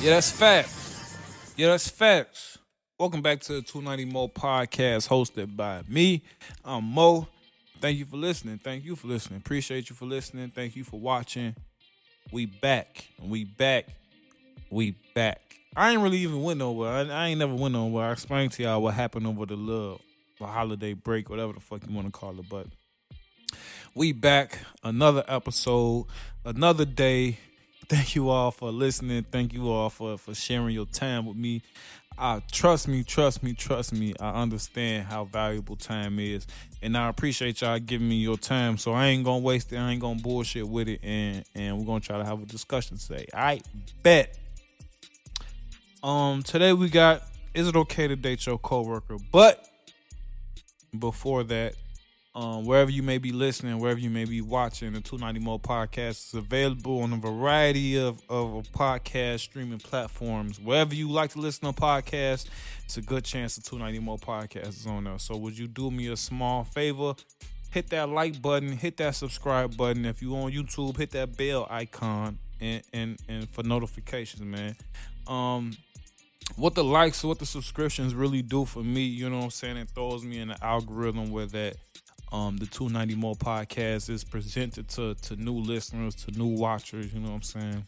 Yeah, that's facts. Yeah, that's facts. Welcome back to the 290 MoePodcast hosted by me. I'm Mo. Thank you for listening. Thank you for listening. Appreciate you for listening. Thank you for watching. We back. We back. We back. I ain't really even went nowhere. I ain't never went nowhere. I explained to y'all what happened over the holiday break, whatever the fuck you want to call it. But we back. Another episode. Another day. Thank you all for listening. Thank you all for sharing your time with me. Trust me. I understand how valuable time is. And I appreciate y'all giving me your time. So I ain't going to waste it. I ain't going to bullshit with it. And we're going to try to have a discussion today. I bet. Today we got, is it okay to date your coworker? But before that, wherever you may be listening, wherever you may be watching, the 290 Moe Podcast is available on a variety of podcast streaming platforms. Wherever you like to listen to podcasts, it's a good chance the 290 Moe Podcast is on there. So would you do me a small favor? Hit that like button, hit that subscribe button. If you on YouTube, hit that bell icon and for notifications, man. What the likes, what the subscriptions really do for me, you know what I'm saying? It throws me in the algorithm where that the 290 Moe Podcast is presented to new listeners, to new watchers, you know what I'm saying?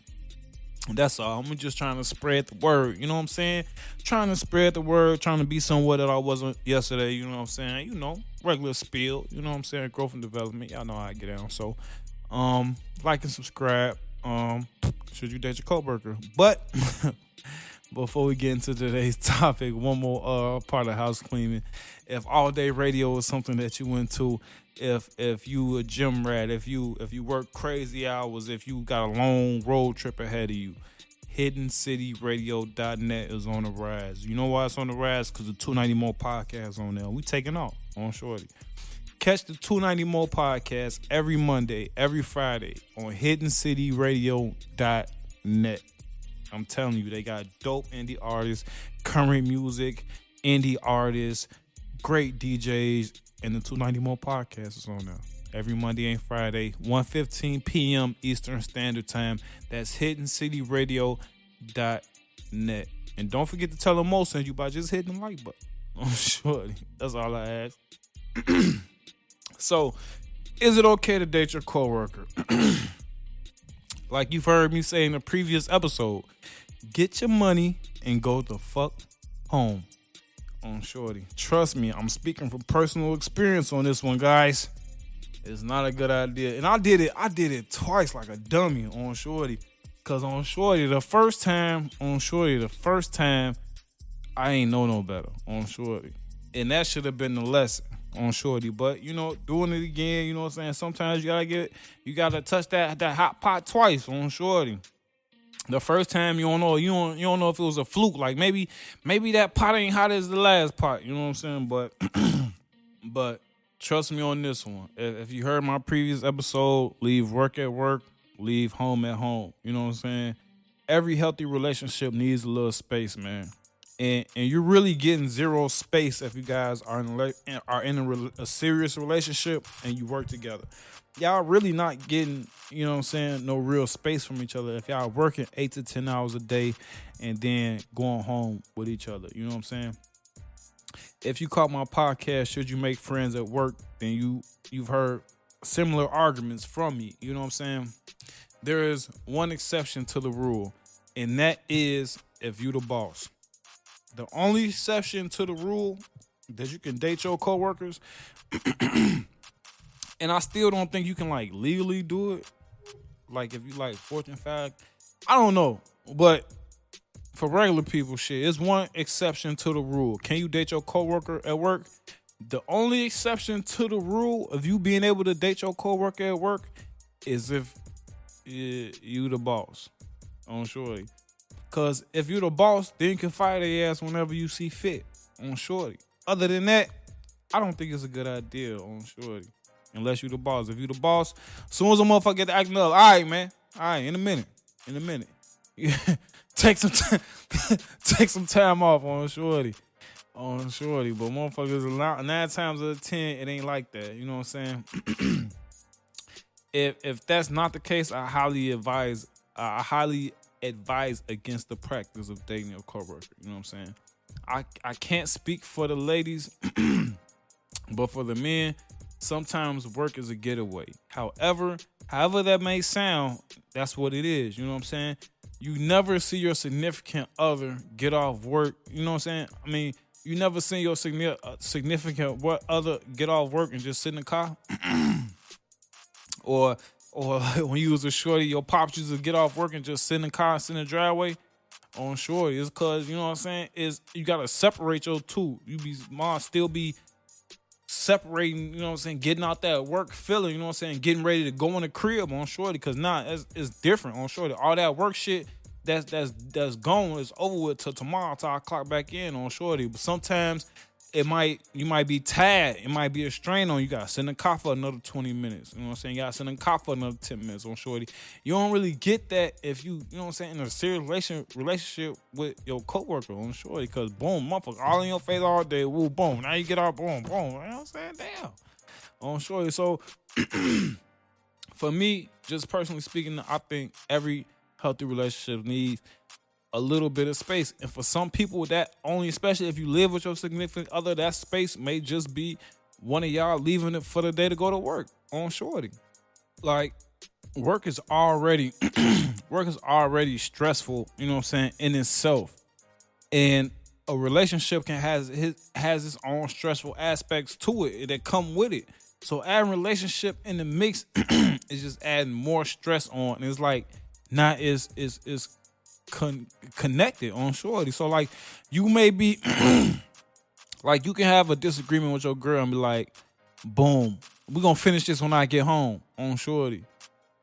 That's all. I'm just trying to spread the word, you know what I'm saying? Trying to spread the word, trying to be somewhere that I wasn't yesterday, you know what I'm saying? You know, regular spiel, you know what I'm saying? Growth and development, y'all know how I get down. So, like and subscribe. Should you date your coworker? But before we get into today's topic, one more part of house cleaning. If all day radio is something that you into, if you a gym rat, if you work crazy hours, if you got a long road trip ahead of you, hiddencityradio.net is on the rise. You know why it's on the rise? Because the 290 Moe Podcast on there. We taking off on Shorty. Catch the 290 Moe Podcast every Monday, every Friday on hiddencityradio.net. I'm telling you, they got dope indie artists, current music, indie artists, great DJs, and the 290 Moe Podcast is on there. Every Monday and Friday, 1:15 p.m. Eastern Standard Time. That's hiddencityradio.net. And don't forget to tell them Mo sent you by just hitting the like button. Oh, shorty. That's all I ask. So, is it okay to date your coworker? Like you've heard me say in a previous episode, get your money and go the fuck home on Shorty. Trust me, I'm speaking from personal experience on this one, guys. It's not a good idea. And I did it twice like a dummy on Shorty. Cause on Shorty, the first time, I ain't know no better on Shorty. And that should have been the lesson on Shorty. But, you know, doing it again, you know what I'm saying? Sometimes you gotta touch that hot pot twice on Shorty. The first time you don't know if it was a fluke. Like maybe that pot ain't hot as the last pot, you know what I'm saying? But trust me on this one. If you heard my previous episode, leave work at work, leave home at home. You know what I'm saying? Every healthy relationship needs a little space, man. And you're really getting zero space if you guys are in a serious relationship and you work together. Y'all really not getting, you know what I'm saying, no real space from each other if y'all working 8 to 10 hours a day and then going home with each other. You know what I'm saying? If you caught my podcast, Should You Make Friends at Work, then you've heard similar arguments from me. You know what I'm saying? There is one exception to the rule, and that is if you the boss. The only exception to the rule that you can date your coworkers, and I still don't think you can like legally do it. Like if you like Fortune 5, I don't know. But for regular people, shit, it's one exception to the rule. Can you date your coworker at work? The only exception to the rule of you being able to date your coworker at work is if you the boss on Shorty. Because if you're the boss, then you can fire their ass whenever you see fit on Shorty. Other than that, I don't think it's a good idea on Shorty. Unless you the boss. If you the boss, as soon as a motherfucker get acting up, all right, man. All right, in a minute. Take some time off on Shorty. But motherfuckers, 9 times out of 10, it ain't like that. You know what I'm saying? If that's not the case, I highly advise against the practice of dating your coworker. You know what I'm saying? I can't speak for the ladies, but for the men, sometimes work is a getaway. However that may sound, that's what it is. You know what I'm saying? You never see your significant other get off work. You know what I'm saying? I mean, you never see your significant other get off work and just sit in the car? or when you was a shorty, your pops used to get off work and just sit in the car and sit in the driveway on shorty. It's because, you know what I'm saying, is you got to separate your two. Mom still be separating, you know what I'm saying, getting out that work feeling, you know what I'm saying, getting ready to go in the crib on shorty, because it's different on shorty. All that work shit that's gone is over with till tomorrow till I clock back in on shorty. But sometimes you might be tired, it might be a strain on you. Gotta sit in the car for another 20 minutes. You know what I'm saying? You gotta sit in the car for another 10 minutes on shorty. You don't really get that if you know what I'm saying, in a serious relationship with your coworker on shorty, because boom, motherfucker, all in your face all day, woo, boom. Now you get out, boom, boom. You know what I'm saying? Damn. On shorty. So for me, just personally speaking, I think every healthy relationship needs a little bit of space. And for some people, that only, especially if you live with your significant other, that space may just be one of y'all leaving it for the day to go to work on shorty. Like, work is already stressful, you know what I'm saying, in itself. And a relationship has its own stressful aspects to it that come with it. So adding relationship in the mix is just adding more stress on. And it's like not is connected on shorty. So like, you may be like, you can have a disagreement with your girl and be like, boom, we're gonna finish this when I get home on shorty.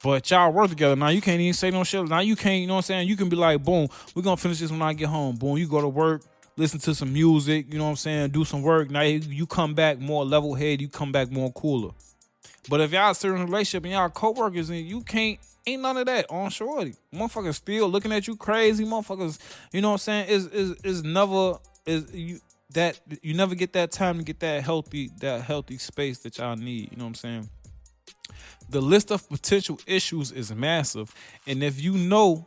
But y'all work together. Now you can't even say no shit. Now you can't, you know what I'm saying? You can be like, boom, we're gonna finish this when I get home. Boom, you go to work, listen to some music, you know what I'm saying, do some work. Now you come back more level headed, you come back more cooler. But if y'all still in a relationship and y'all co-workers and you can't, ain't none of that on shorty. Motherfuckers still looking at you crazy. Motherfuckers, you know what I'm saying, you never get that time to get that healthy space that y'all need. You know what I'm saying? The list of potential issues is massive. And if you know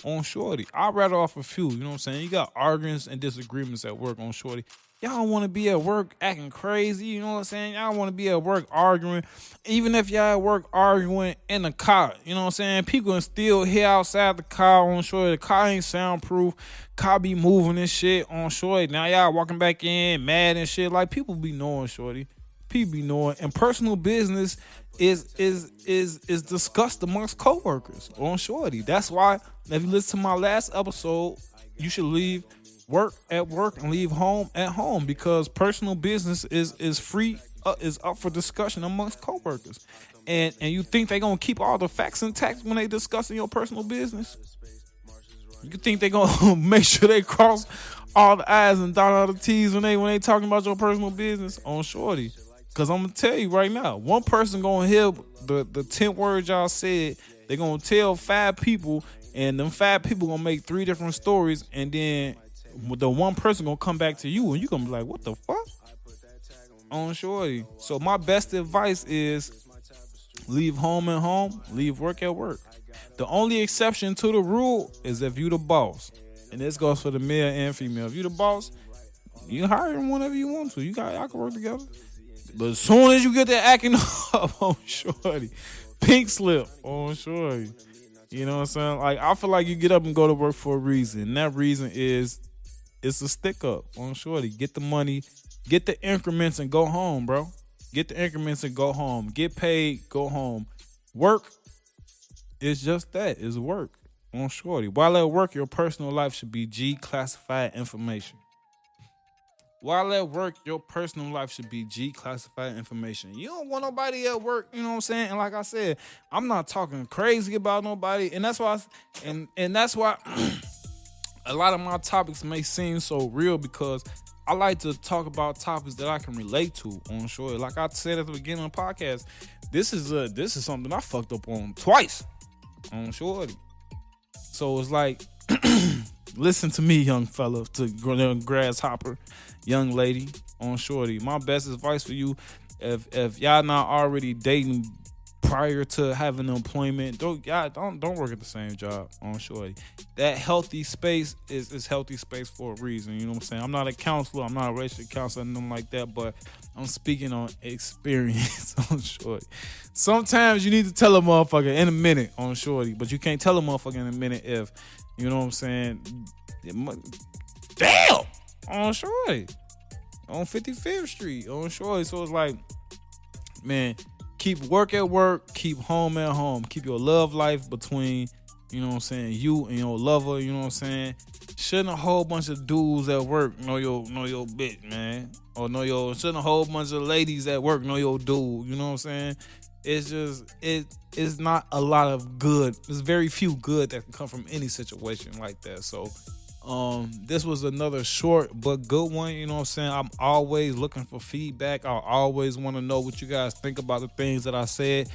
on shorty. I'll rattle off a few, you know what I'm saying? You got arguments and disagreements at work on shorty. Y'all don't want to be at work acting crazy, you know what I'm saying? Y'all want to be at work arguing. Even if y'all at work arguing in the car, you know what I'm saying? People can still hear outside the car on shorty. The car ain't soundproof. Car be moving and shit on shorty. Now y'all walking back in mad and shit. Like, people be knowing shorty. People be knowing. And personal business is discussed amongst coworkers on shorty. That's why, if you listen to my last episode, you should leave work at work and leave home at home, because personal business is free, is up for discussion amongst coworkers. And you think they gonna keep all the facts intact when they discussing your personal business? You think they gonna make sure they cross all the I's and dot all the T's when they talking about your personal business on shorty? Because I'm gonna tell you right now, one person gonna hear the 10 words y'all said. They gonna tell 5 people, and them 5 people gonna make 3 different stories, and then the one person gonna come back to you, and you gonna be like, what the fuck? On shorty. So my best advice is leave home at home, leave work at work. The only exception to the rule is if you the boss. And this goes for the male and female. If you the boss, you hire them whenever you want to. Y'all can work together. But as soon as you get that acting up on shorty, pink slip on shorty. You know what I'm saying? Like, I feel like you get up and go to work for a reason. And that reason is, it's a stick up on shorty. Get the money, get the increments, and go home, bro. Get the increments and go home. Get paid, go home. Work is just that. It's work on shorty. While at work, your personal life should be G classified information. While at work, your personal life should be G classified information. You don't want nobody at work, you know what I'm saying? And like I said, I'm not talking crazy about nobody. And that's why that's why a lot of my topics may seem so real, because I like to talk about topics that I can relate to on shorty. Like I said at the beginning of the podcast, this is something I fucked up on twice on shorty. So it's like, listen to me, young fella, to grasshopper, young lady on shorty. My best advice for you, if y'all not already dating prior to having employment, don't work at the same job on shorty. That healthy space is healthy space for a reason. You know what I'm saying? I'm not a counselor, I'm not a relationship counselor, nothing like that, but I'm speaking on experience on shorty. Sometimes you need to tell a motherfucker in a minute on shorty, but you can't tell a motherfucker in a minute if, you know what I'm saying, damn, on shorty, on 55th Street, on shorty. So it's like, man, keep work at work, keep home at home. Keep your love life between, you know what I'm saying, you and your lover, you know what I'm saying. Shouldn't a whole bunch of dudes at work know your bitch, man. Or shouldn't a whole bunch of ladies at work know your dude, you know what I'm saying. It's just, it's not a lot of good. There's very few good that can come from any situation like that. So this was another short but good one, you know what I'm saying. I'm always looking for feedback. I always want to know what you guys think about the things that I said.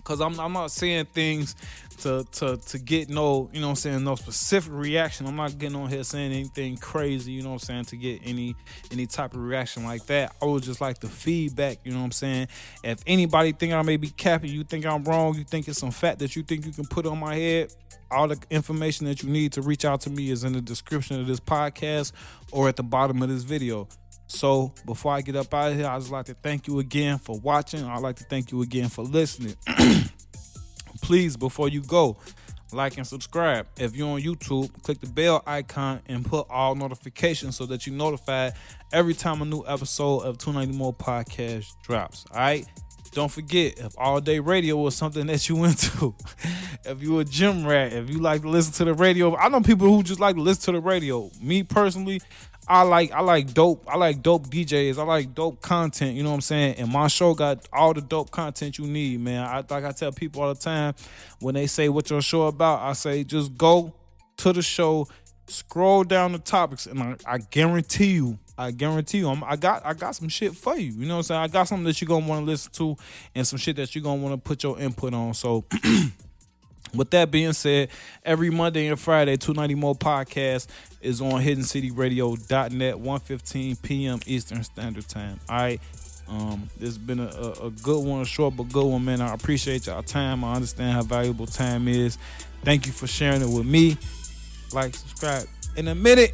Cause I'm not saying things to get no, you know what I'm saying, no specific reaction. I'm not getting on here saying anything crazy, you know what I'm saying, to get any type of reaction like that. I would just like the feedback, you know what I'm saying. If anybody think I may be capping, you think I'm wrong, you think it's some fact that you think you can put on my head, all the information that you need to reach out to me is in the description of this podcast or at the bottom of this video. So before I get up out of here, I'd just like to thank you again for watching. I'd like to thank you again for listening. Please, before you go, like and subscribe. If you're on YouTube, click the bell icon and put all notifications so that you're notified every time a new episode of 290 Moe Podcast drops. All right? Don't forget, if all day radio was something that you into, if you a gym rat, if you like to listen to the radio, I know people who just like to listen to the radio. Me personally, I like dope DJs. I like dope content, you know what I'm saying? And my show got all the dope content you need, man. I tell people all the time when they say what your show about, I say just go to the show, scroll down the topics, and I guarantee you, I got some shit for you. You know what I'm saying? I got something that you're gonna want to listen to and some shit that you're gonna want to put your input on. So with that being said, every Monday and Friday, 290 Moe Podcast is on hiddencityradio.net, 1:15 p.m. Eastern Standard Time. All right. This has been a good one, a short but good one, man. I appreciate y'all time. I understand how valuable time is. Thank you for sharing it with me. Like, subscribe. In a minute.